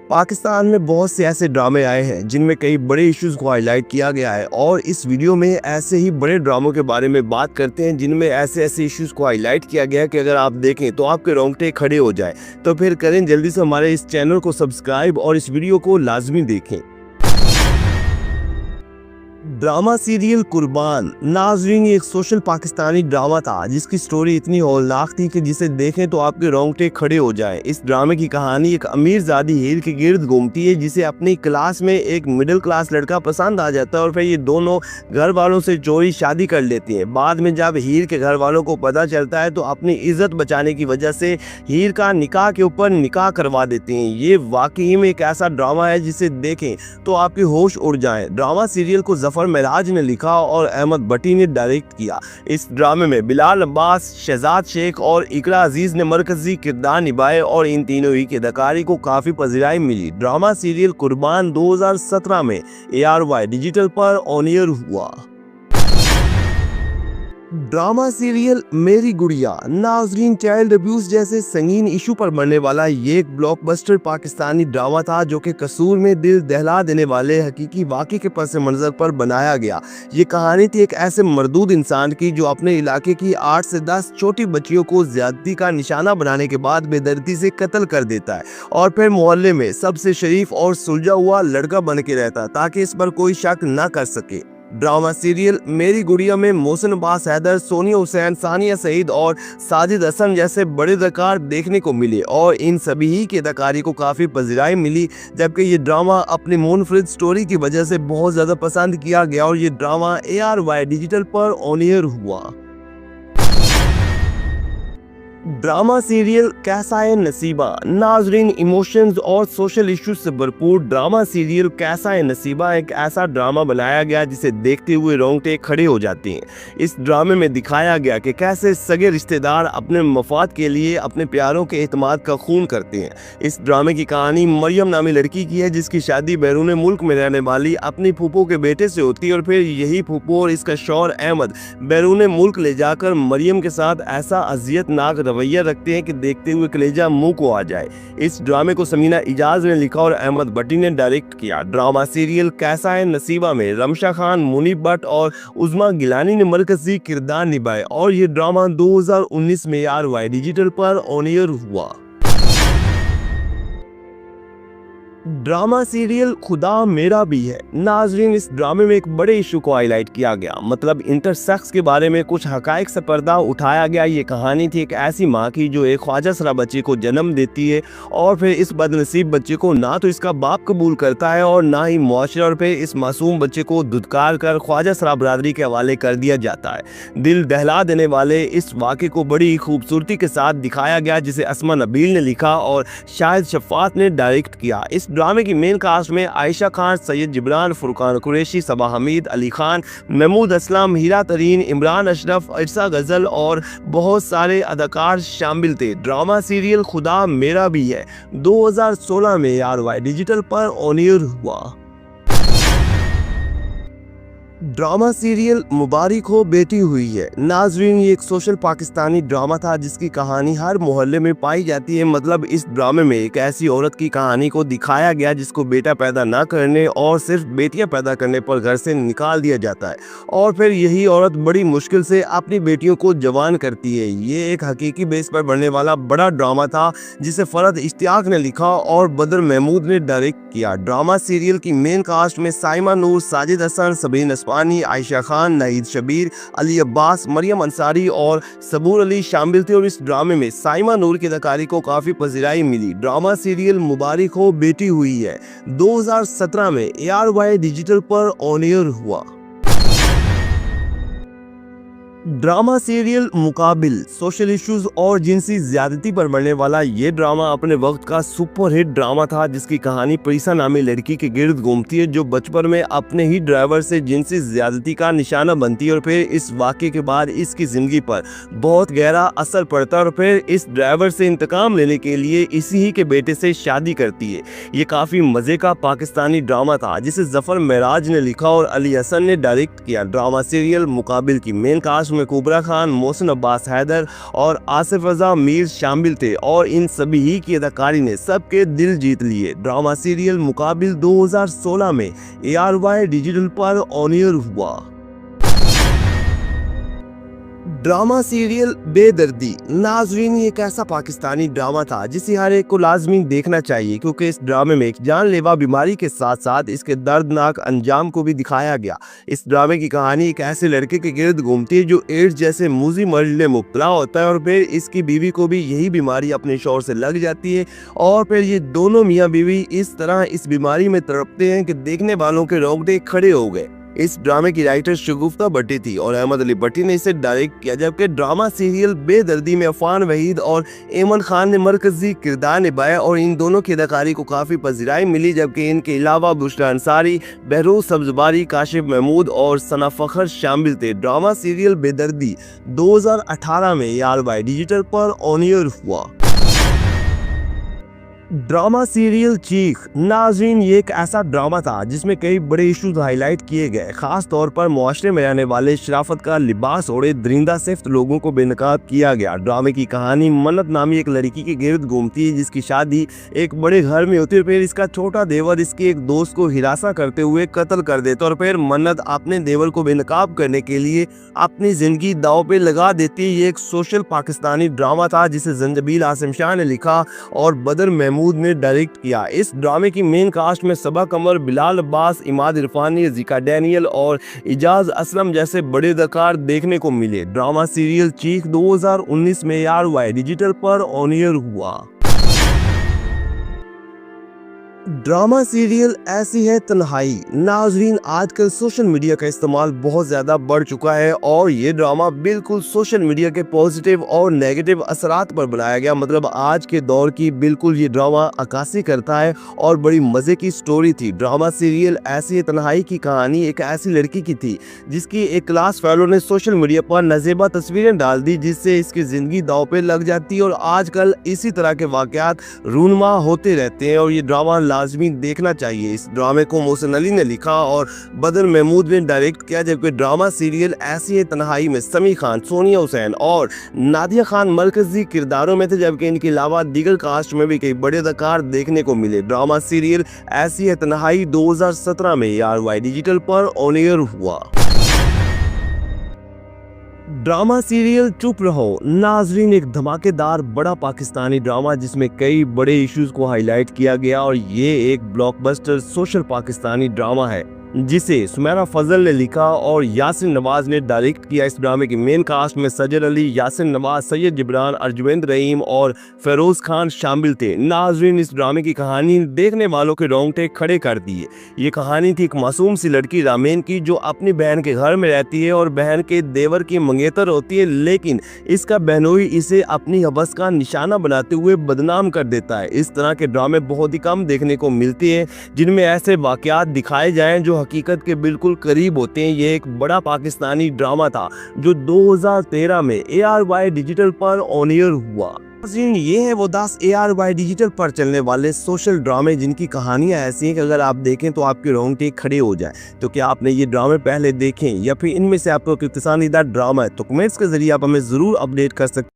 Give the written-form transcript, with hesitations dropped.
पाकिस्तान में बहुत से ऐसे ड्रामे आए हैं जिनमें कई बड़े इश्यूज को हाईलाइट किया गया है और इस वीडियो में ऐसे ही बड़े ड्रामों के बारे में बात करते हैं जिनमें ऐसे ऐसे इश्यूज को हाईलाइट किया गया है कि अगर आप देखें तो आपके रोंगटे खड़े हो जाए। तो फिर करें जल्दी से हमारे इस चैनल को सब्सक्राइब और इस वीडियो को लाजमी देखें। ड्रामा सीरियल कुर्बान नाज़रीन एक सोशल पाकिस्तानी ड्रामा था जिसकी स्टोरी इतनी हौलनाक थी कि जिसे देखें तो आपके रोंगटे खड़े हो जाएं। इस ड्रामे की कहानी एक अमीरजादी हीर के गिर्द घूमती है जिसे अपनी क्लास में एक मिडिल क्लास लड़का पसंद आ जाता है और फिर ये दोनों घर वालों से चोरी शादी कर लेती हैं। बाद में जब हीर के घर वालों को पता चलता है तो अपनी इज्जत बचाने की वजह से हीर का निकाह के ऊपर निकाह करवा देती हैं। ये वाकई में एक ऐसा ड्रामा है जिसे देखें तो आपके होश उड़ जाएं। ड्रामा सीरियल को जफर मेराज ने लिखा और अहमद भट्टी ने डायरेक्ट किया। इस ड्रामे में बिलाल अब्बास, शहजाद शेख और इकरा अजीज ने मरकजी किरदार निभाए और इन तीनों ही की अदाकारी को काफी पजीराई मिली। ड्रामा सीरियल कुर्बान 2017 में ARY डिजिटल पर ऑन एयर हुआ। ड्रामा सीरियल मेरी गुड़िया नाज़रीन चाइल्ड अब्यूज जैसे संगीन इशू पर बनने वाला ये एक ब्लॉकबस्टर पाकिस्तानी ड्रामा था जो कि कसूर में दिल दहला देने वाले हकीकी वाक़े के पस मंज़र पर बनाया गया। ये कहानी थी एक ऐसे मरदूद इंसान की जो अपने इलाके की 8 से 10 छोटी बच्चियों को ज्यादती का निशाना बनाने के बाद बेदर्दी से कत्ल कर देता है और फिर मोहल्ले में सबसे शरीफ और सुलझा हुआ लड़का बन के रहता ताकि इस पर कोई शक न कर सके। ड्रामा सीरियल मेरी गुड़िया में मोहसिन अब्बास हैदर, सोनिया हुसैन, सानिया सईद और साजिद हसन जैसे बड़े अदाकार देखने को मिले और इन सभी ही की अदाकारी को काफ़ी पजीराई मिली। जबकि ये ड्रामा अपनी मुनफरिद स्टोरी की वजह से बहुत ज़्यादा पसंद किया गया और ये ड्रामा ARY डिजिटल पर ऑन एयर हुआ। ड्रामा सीरियल कैसा है नसीबा नाज़रीन इमोशंस और सोशल इश्यूज से भरपूर ड्रामा सीरियल कैसा है नसीबा एक ऐसा ड्रामा बनाया गया जिसे देखते हुए रोंगटे खड़े हो जाते हैं। इस ड्रामे में दिखाया गया कि कैसे सगे रिश्तेदार अपने मफाद के लिए अपने प्यारों के एतमाद का खून करते हैं। इस ड्रामे की कहानी मरियम नामी लड़की की है जिसकी शादी बैरून मुल्क में रहने वाली अपनी फूफो के बेटे से होती है और फिर यही फूफो और इसका शौहर अहमद बैरून मुल्क ले जाकर मरियम के साथ ऐसा अजियतनाक रवैया रखते हैं कि देखते हुए कलेजा मुंह को आ जाए। इस ड्रामे को समीना इजाज ने लिखा और अहमद भट्टी ने डायरेक्ट किया। ड्रामा सीरियल कैसा है नसीबा में रमशा खान, मुनीब भट्ट और उज़मा गिलानी ने मरकजी किरदार निभाए और ये ड्रामा 2019 में ARY डिजिटल पर ऑन एयर हुआ। ड्रामा सीरियल खुदा मेरा भी है नाज़रीन इस ड्रामे में एक बड़े इशू को हाईलाइट किया गया, मतलब इंटरसेक्स के बारे में कुछ हकाइक से पर्दा उठाया गया। ये कहानी थी एक ऐसी माँ की जो एक ख्वाजा सरा बच्चे को जन्म देती है और फिर इस बदनसीब बच्चे को ना तो इसका बाप कबूल करता है और ना ही मुआशरा और फिर इस मासूम बच्चे को धुतकार कर ख्वाजा सरा बरादरी के हवाले कर दिया जाता है। दिल दहला देने वाले इस वाक़े को बड़ी खूबसूरती के साथ दिखाया गया जिसे असमा नबील ने लिखा और शाहिद शफ़ात ने डायरेक्ट किया। इस ड्रामे की मेन कास्ट में आयशा खान, सैयद जिब्रान, फुरकान कुरैशी, सबा हमीद, अली खान, महमूद असलम, हीरा तरीन, इमरान अशरफ, इरसा गजल और बहुत सारे अदाकार शामिल थे। ड्रामा सीरियल खुदा मेरा भी है 2016 में ARY डिजिटल पर ऑन एयर हुआ। ड्रामा सीरियल मुबारक हो बेटी हुई है नाज़रीन ये एक सोशल पाकिस्तानी ड्रामा था जिसकी कहानी हर मोहल्ले में पाई जाती है। मतलब इस ड्रामे में एक ऐसी औरत की कहानी को दिखाया गया जिसको बेटा पैदा ना करने और सिर्फ बेटियां पैदा करने पर घर से निकाल दिया जाता है और फिर यही औरत बड़ी मुश्किल से अपनी बेटियों को जवान करती है। ये एक हकीकी बेस पर बनने वाला बड़ा ड्रामा था जिसे फरद इश्तियाक ने लिखा और बदर महमूद ने डायरेक्ट किया। ड्रामा सीरियल की मेन कास्ट में साइमा नूर, साजिद हसन, सबरीन असवानी, आयशा खान, नाहिद शबीर, अली अब्बास, मरियम अंसारी और सबूर अली शामिल थे और इस ड्रामे में साइमा नूर की अदाकारी को काफी पजीराई मिली। ड्रामा सीरियल मुबारक हो बेटी हुई है 2017 में ARY डिजिटल पर ऑन एयर हुआ। ड्रामा सीरियल मुकाबिल सोशल इश्यूज और जिनसी ज्यादती पर बनने वाला ये ड्रामा अपने वक्त का सुपरहिट ड्रामा था जिसकी कहानी प्रीसा नामी लड़की के गिर्द घूमती है जो बचपन में अपने ही ड्राइवर से जिनसी ज्यादती का निशाना बनती है और फिर इस वाक़े के बाद इसकी ज़िंदगी पर बहुत गहरा असर पड़ता है और फिर इस ड्राइवर से इंतकाम लेने के लिए इसी ही के बेटे से शादी करती है। ये काफ़ी मज़े का पाकिस्तानी ड्रामा था जिसे जफर मेराज ने लिखा और अली हसन ने डायरेक्ट किया। ड्रामा सीरियल मुकाबिल की मेन कास्ट जिसमें कुबरा खान, मोहसिन अब्बास हैदर और आसिफ रजा मीर शामिल थे और इन सभी ही की अदाकारी ने सबके दिल जीत लिए। ड्रामा सीरियल मुकाबिल 2016 में ARY डिजिटल पर ऑन एयर हुआ। ड्रामा सीरियल बेदर्दी नाजरीन एक ऐसा पाकिस्तानी ड्रामा था जिसे हर एक को लाजमी देखना चाहिए, क्योंकि इस ड्रामे में एक जानलेवा बीमारी के साथ साथ इसके दर्दनाक अंजाम को भी दिखाया गया। इस ड्रामे की कहानी एक ऐसे लड़के के गिर्द घूमती है जो एड्स जैसे मूजी मर्ज में मुब्तला होता है और फिर इसकी बीवी को भी यही बीमारी अपने शौहर से लग जाती है और फिर ये दोनों मियाँ बीवी इस तरह इस बीमारी में तड़पते हैं कि देखने वालों के रोंगटे खड़े हो गए। इस ड्रामे की राइटर शगुफ्ता भट्टी थी और अहमद अली भट्टी ने इसे डायरेक्ट किया, जबकि ड्रामा सीरियल बेदर्दी में अफान वहीद और एमन खान ने मरकजी किरदार निभाया और इन दोनों की अदाकारी को काफ़ी पजीराई मिली। जबकि इनके अलावा बुशरा अंसारी, बहरूज सब्जबारी, काशिफ महमूद और सना फखर शामिल थे। ड्रामा सीरियल बेदर्दी 2018 में ARY डिजिटल पर ऑन एयर हुआ। ड्रामा सीरियल चीख नाजरीन ये एक ऐसा ड्रामा था जिसमें कई बड़े इश्यूज हाईलाइट किए गए, खास तौर पर मुआशरे में रहने वाले शराफत का लिबास ओढ़े दरिंदा सिफ्त लोगों को बेनकाब किया गया। ड्रामे की कहानी मन्नत नामी एक लड़की के गिर्द घूमती है जिसकी शादी एक बड़े घर में होती है। फिर इसका छोटा देवर इसके एक दोस्त को हिरासा करते हुए कत्ल कर देता और फिर मन्नत अपने देवर को बेनकाब करने के लिए अपनी जिंदगी दाव पे लगा देती है। ये एक सोशल पाकिस्तानी ड्रामा था जिसे जंजबील आसिम शाह ने लिखा और बदर महमूद ने डायरेक्ट किया। इस ड्रामे की मेन कास्ट में सबा कमर, बिलाल अब्बास, इमाद इरफानी, जिका डैनियल और इजाज असलम जैसे बड़े अदाकार देखने को मिले। ड्रामा सीरियल चीख 2019 में ARY डिजिटल पर ऑन एयर हुआ। ड्रामा सीरियल ऐसी है तन्हाई नाजरीन आजकल सोशल मीडिया का इस्तेमाल बहुत ज़्यादा बढ़ चुका है और ये ड्रामा बिल्कुल सोशल मीडिया के पॉजिटिव और नेगेटिव असरात पर बनाया गया। मतलब आज के दौर की बिल्कुल ये ड्रामा अक्कासी करता है और बड़ी मज़े की स्टोरी थी। ड्रामा सीरियल ऐसी है तन्हाई की कहानी एक ऐसी लड़की की थी जिसकी एक क्लास फेलो ने सोशल मीडिया पर नज़ेबा तस्वीरें डाल दी जिससे इसकी ज़िंदगी दांव पे लग जाती है और आजकल इसी तरह के वाक़यात रूनुमा होते रहते हैं और ये ड्रामा लाजमी देखना चाहिए। इस ड्रामे को मोहसिन अली ने लिखा और बदर महमूद ने डायरेक्ट किया, जबकि ड्रामा सीरियल ऐसी है तन्हाई में समी खान, सोनिया हुसैन और नादिया खान मरकजी किरदारों में थे, जबकि इनके अलावा दीगर कास्ट में भी कई बड़े अदाकार देखने को मिले। ड्रामा सीरियल ऐसी है तन्हाई 2017 में ARY डिजिटल पर ऑन एयर हुआ। ड्रामा सीरियल चुप रहो नाजरीन एक धमाकेदार बड़ा पाकिस्तानी ड्रामा जिसमें कई बड़े इश्यूज को हाईलाइट किया गया और ये एक ब्लॉकबस्टर सोशल पाकिस्तानी ड्रामा है जिसे सुमेरा फजल ने लिखा और यासिन नवाज ने डायरेक्ट किया। इस ड्रामे की मेन कास्ट में सजर अली, यासिन नवाज, सैयद जिब्रान, अर्जुवेंद्र रहीम और फेरोज खान शामिल थे। नाजरीन इस ड्रामे की कहानी देखने वालों के रोंगटे खड़े कर दिए। ये कहानी थी एक मासूम सी लड़की रामेन की जो अपनी बहन के घर में रहती है और बहन के देवर की मंगेतर होती है, लेकिन इसका बहनोई इसे अपनी हवस का निशाना बनाते हुए बदनाम कर देता है। इस तरह के ड्रामे बहुत ही कम देखने को मिलते हैं जिनमें ऐसे वाकयात दिखाए जाएं जो हकीकत के बिल्कुल करीब होते हैं। ये एक बड़ा पाकिस्तानी ड्रामा था जो 2013 में ARY डिजिटल पर ऑन एयर हुआ। ये है वो 10 ARY डिजिटल पर चलने वाले सोशल ड्रामे जिनकी कहानियां ऐसी हैं कि अगर आप देखें तो आपके रोंगटे खड़े हो जाए। तो क्या आपने ये ड्रामे पहले देखें या फिर इनमें से आपको कोई पसंदीदा ड्रामा है तो कमेंट्स के जरिए आप हमें ज़रूर अपडेट कर सकते हैं।